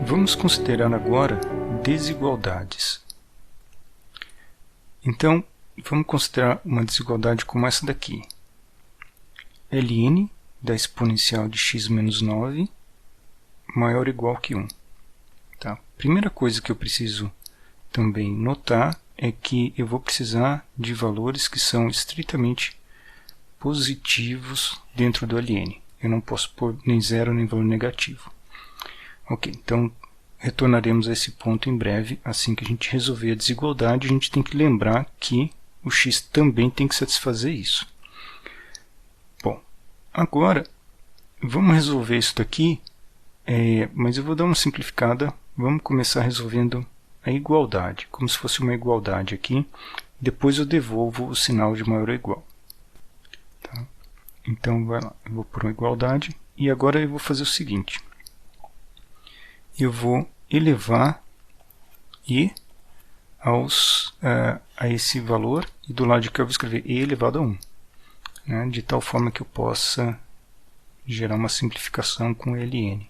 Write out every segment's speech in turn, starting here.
Vamos considerar agora desigualdades. Então, vamos considerar uma desigualdade como essa daqui. ln da exponencial de x menos 9 maior ou igual que 1. Tá? Primeira coisa que eu preciso também notar é que eu vou precisar de valores que são estritamente positivos dentro do ln. Eu não posso pôr nem zero nem valor negativo. Ok, então retornaremos a esse ponto em breve. Assim que a gente resolver a desigualdade, a gente tem que lembrar que o x também tem que satisfazer isso. Bom, agora vamos resolver isso daqui, mas eu vou dar uma simplificada. Vamos começar resolvendo a igualdade, como se fosse uma igualdade aqui. Depois eu devolvo o sinal de maior ou igual. Tá? Então, vai lá, eu vou pôr uma igualdade e agora eu vou fazer o seguinte. Eu vou elevar e a esse valor, e do lado de cá eu vou escrever e elevado a 1, né, de tal forma que eu possa gerar uma simplificação com ln.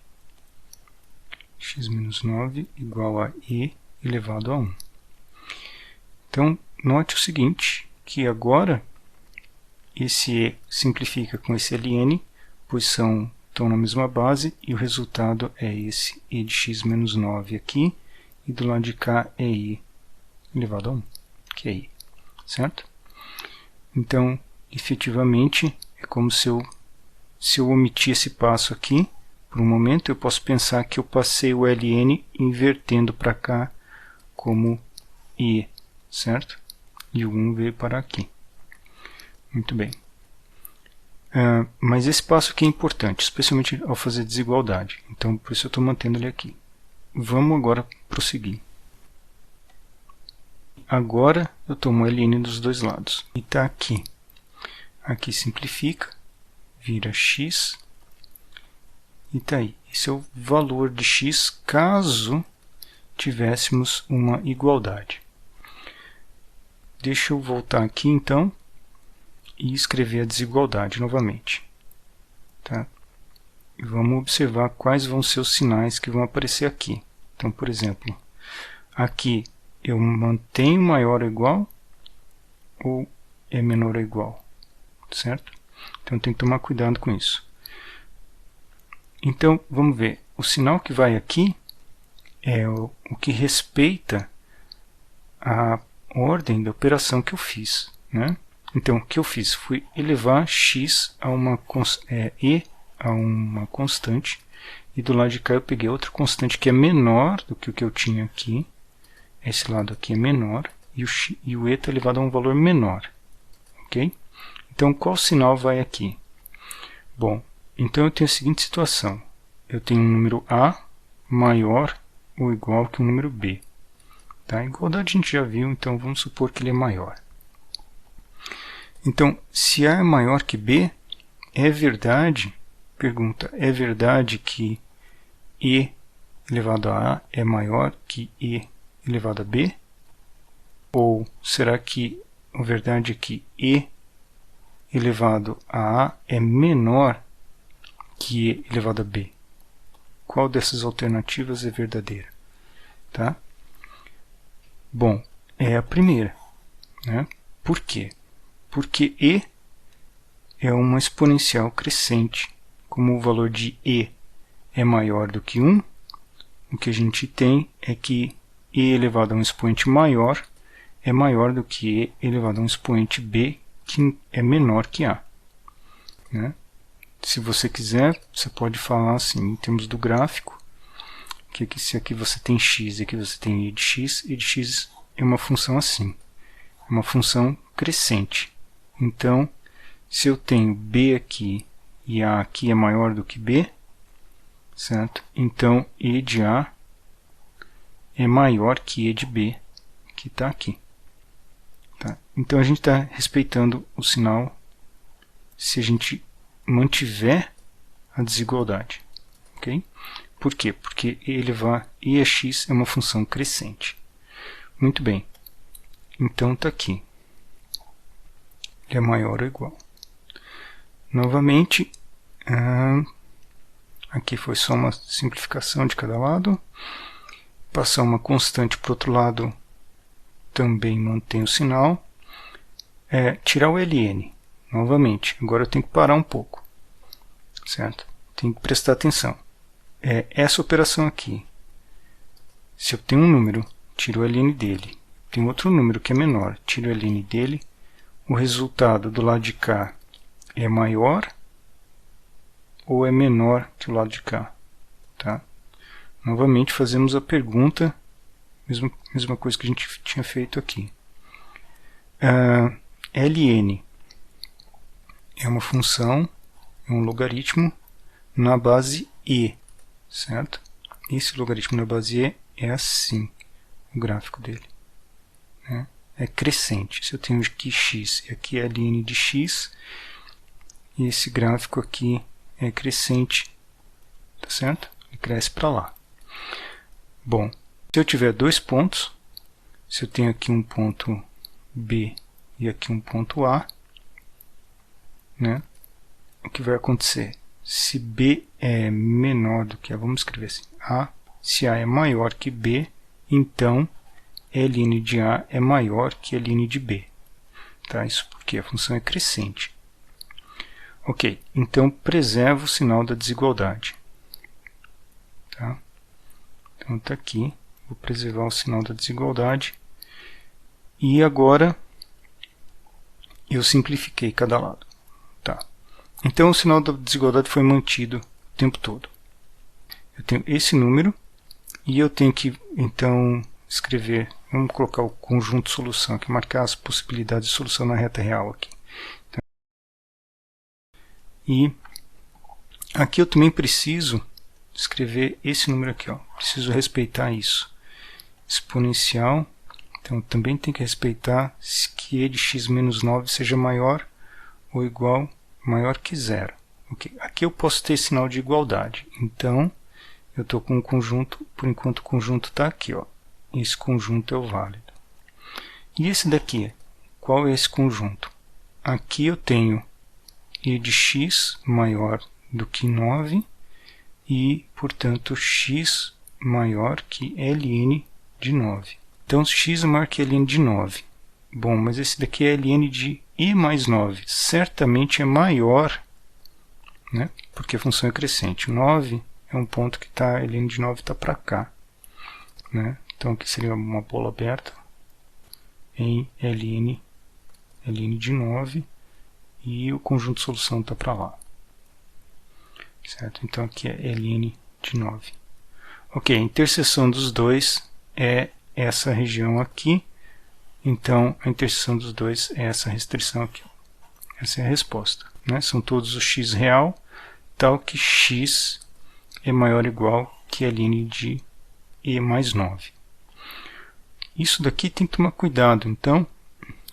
x menos 9 igual a e elevado a 1. Então, note o seguinte, que agora esse e simplifica com esse ln, pois estão na mesma base, e o resultado é esse e de x menos 9 aqui, e do lado de cá é e elevado a 1, que é i, certo? Então, efetivamente, é como se eu omitir esse passo aqui, por um momento, eu posso pensar que eu passei o ln invertendo para cá como i, certo? E o 1 veio para aqui. Muito bem. Mas esse passo aqui é importante, especialmente ao fazer desigualdade. Então, por isso eu estou mantendo ele aqui. Vamos agora prosseguir. Agora eu tomo ln dos dois lados. E está aqui. Aqui simplifica, vira x. E está aí. Esse é o valor de x caso tivéssemos uma igualdade. Deixa eu voltar aqui então e escrever a desigualdade novamente. Tá? E vamos observar quais vão ser os sinais que vão aparecer aqui. Então, por exemplo, aqui eu mantenho maior ou igual ou é menor ou igual, certo? Então tem que tomar cuidado com isso. Então, vamos ver. O sinal que vai aqui é o que respeita a ordem da operação que eu fiz, né? Então, o que eu fiz foi elevar x a uma constante, e do lado de cá eu peguei outra constante que é menor do que o que eu tinha aqui. Esse lado aqui é menor, e o e está elevado a um valor menor. Ok? Então, qual sinal vai aqui? Bom, então eu tenho a seguinte situação. Eu tenho um número a maior ou igual que um número b. Tá? A igualdade a gente já viu, então vamos supor que ele é maior. Então, se A é maior que B, é verdade, pergunta, é verdade que E elevado a A é maior que E elevado a B? Ou será que a verdade é que E elevado a A é menor que E elevado a B? Qual dessas alternativas é verdadeira? Tá? Bom, é a primeira, né? Por quê? Porque e é uma exponencial crescente. Como o valor de e é maior do que 1, o que a gente tem é que e elevado a um expoente maior é maior do que e elevado a um expoente b, que é menor que a. Né? Se você quiser, você pode falar assim, em termos do gráfico, que se aqui você tem x e aqui você tem e de x é uma função assim, é uma função crescente. Então, se eu tenho b aqui e a aqui é maior do que b, certo? Então, e de a é maior que e de b, que está aqui. Tá? Então, a gente está respeitando o sinal se a gente mantiver a desigualdade. Okay? Por quê? Porque elevar e a x é uma função crescente. Muito bem. Então, está aqui. Ele é maior ou igual. Novamente, Aqui foi só uma simplificação de cada lado. Passar uma constante para o outro lado também mantém o sinal. Tirar o ln, novamente. Agora eu tenho que parar um pouco, certo? Tem que prestar atenção. Essa operação aqui, se eu tenho um número, tiro o ln dele. Tem outro número que é menor, tiro o ln dele. O resultado do lado de cá é maior ou é menor que o lado de cá, tá? Novamente fazemos a pergunta, mesma coisa que a gente tinha feito aqui. ln é uma função, é um logaritmo na base e, certo? Esse logaritmo na base e é assim, o gráfico dele, né? É crescente. Se eu tenho aqui x e aqui ln de x, e esse gráfico aqui é crescente, tá certo? Ele cresce para lá. Bom, se eu tiver dois pontos, se eu tenho aqui um ponto B e aqui um ponto A, né? O que vai acontecer? Se B é menor do que A, vamos escrever assim, se A é maior que B, então ln de A é maior que ln de B. Tá? Isso porque a função é crescente. Ok, então preservo o sinal da desigualdade. Tá? Então está aqui, vou preservar o sinal da desigualdade. E agora eu simplifiquei cada lado. Tá. Então o sinal da desigualdade foi mantido o tempo todo. Eu tenho esse número e eu tenho que então escrever, vamos colocar o conjunto solução aqui, marcar as possibilidades de solução na reta real aqui. Então, e aqui eu também preciso escrever esse número aqui, ó. Preciso respeitar isso. Exponencial, então também tem que respeitar que e de x menos 9 seja maior ou igual, maior que zero. Okay. Aqui eu posso ter sinal de igualdade, então eu estou com um conjunto, por enquanto o conjunto está aqui, ó. Esse conjunto é o válido. E esse daqui, qual é esse conjunto? Aqui eu tenho e de x maior do que 9 e, portanto, x maior que ln de 9. Então, x é maior que ln de 9. Bom, mas esse daqui é ln de e mais 9. Certamente é maior, né? Porque a função é crescente. 9 é um ponto que está, ln de 9 está para cá, né? Então aqui seria uma bola aberta em ln de 9 e o conjunto de solução está para lá. Certo? Então aqui é ln de 9. Ok, a interseção dos dois é essa região aqui. Então a interseção dos dois é essa restrição aqui. Essa é a resposta, né? São todos o x real, tal que x é maior ou igual que ln de e mais 9. Isso daqui tem que tomar cuidado, então,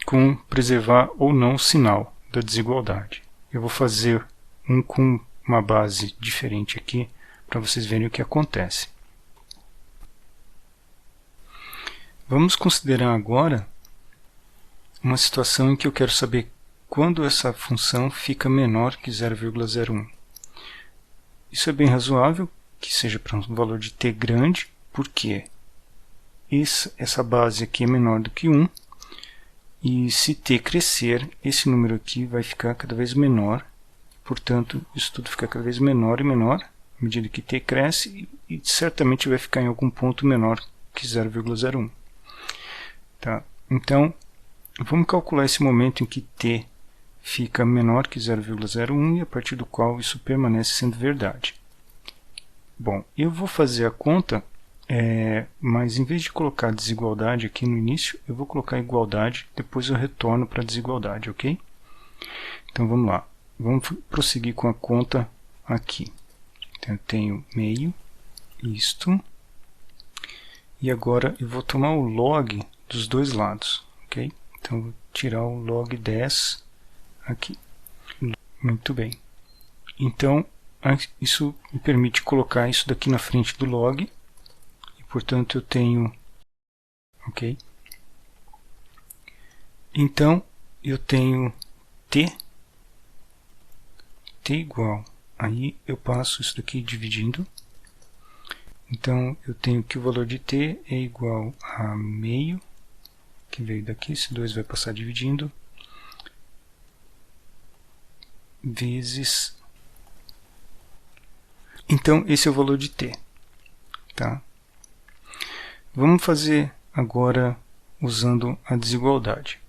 com preservar ou não o sinal da desigualdade. Eu vou fazer um com uma base diferente aqui, para vocês verem o que acontece. Vamos considerar agora uma situação em que eu quero saber quando essa função fica menor que 0,01. Isso é bem razoável que seja para um valor de t grande, porque essa base aqui é menor do que 1, e se t crescer, esse número aqui vai ficar cada vez menor, portanto, isso tudo fica cada vez menor e menor, à medida que t cresce, e certamente vai ficar em algum ponto menor que 0,01. Tá? Então, vamos calcular esse momento em que t fica menor que 0,01 e a partir do qual isso permanece sendo verdade. Bom, eu vou fazer a conta, mas em vez de colocar desigualdade aqui no início, eu vou colocar igualdade, depois eu retorno para a desigualdade, ok? Então vamos lá, vamos prosseguir com a conta aqui. Então eu tenho meio, isto, e agora eu vou tomar o log dos dois lados, ok? Então eu vou tirar o log 10 aqui. Muito bem. Então, isso me permite colocar isso daqui na frente do log, e portanto eu tenho, ok? Então, eu tenho t igual Aí eu passo isso daqui dividindo. Então eu tenho que o valor de t é igual a meio, que veio daqui, esse 2 vai passar dividindo, vezes... Então esse é o valor de t. Tá? Vamos fazer agora usando a desigualdade.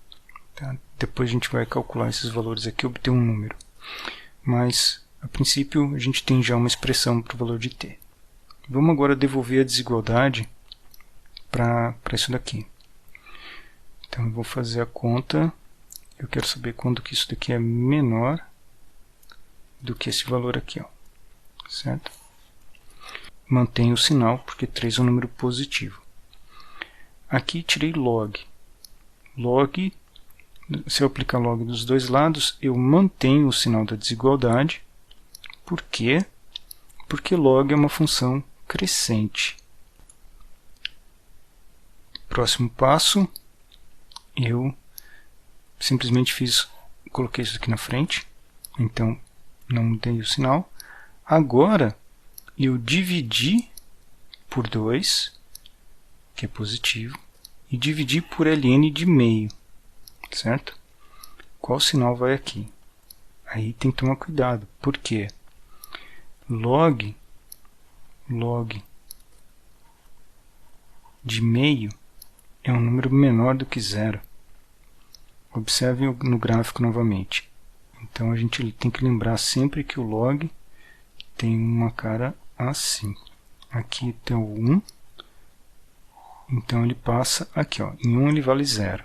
Tá? Depois a gente vai calcular esses valores aqui e obter um número. Mas, a princípio, a gente tem já uma expressão para o valor de t. Vamos agora devolver a desigualdade para isso daqui. Então, eu vou fazer a conta. Eu quero saber quando que isso daqui é menor do que esse valor aqui. Ó. Certo? Mantenho o sinal, porque 3 é um número positivo. Aqui tirei log. Log, se eu aplicar log dos dois lados, eu mantenho o sinal da desigualdade. Por quê? Porque log é uma função crescente. Próximo passo, eu simplesmente coloquei isso aqui na frente, então não mudei o sinal. Agora, eu dividi por 2, que é positivo, e dividi por ln de meio, certo? Qual sinal vai aqui? Aí tem que tomar cuidado, porque log de meio é um número menor do que 0. Observe no gráfico novamente. Então a gente tem que lembrar sempre que o log tem uma cara assim. Aqui tem o 1, então ele passa aqui. Ó. Em 1 ele vale 0.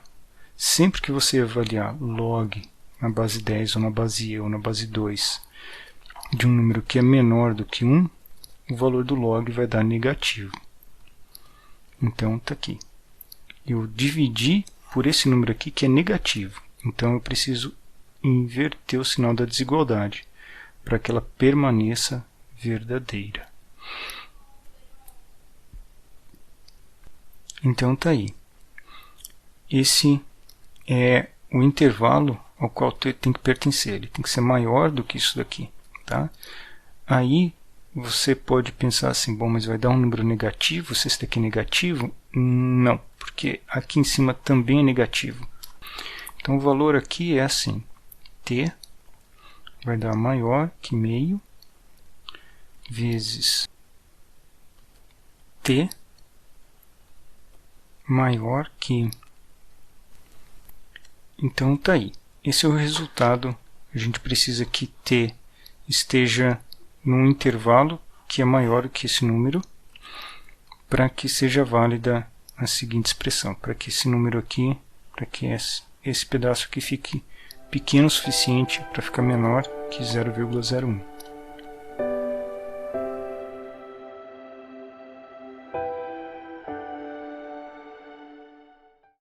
Sempre que você avaliar log na base 10 ou na base E ou na base 2 de um número que é menor do que 1, o valor do log vai dar negativo. Então está aqui. Eu dividi por esse número aqui que é negativo. Então eu preciso inverter o sinal da desigualdade para que ela permaneça verdadeira. Então está aí. Esse é o intervalo ao qual tem que pertencer. Ele tem que ser maior do que isso daqui. Tá? Aí você pode pensar assim, bom, mas vai dar um número negativo se esse daqui é negativo? Não, porque aqui em cima também é negativo. Então o valor aqui é assim, t vai dar maior que meio vezes t maior que... Então tá aí. Esse é o resultado. A gente precisa que t esteja num intervalo que é maior que esse número para que seja válida a seguinte expressão, para que esse número aqui, para que esse pedaço aqui fique pequeno o suficiente para ficar menor que 0,01.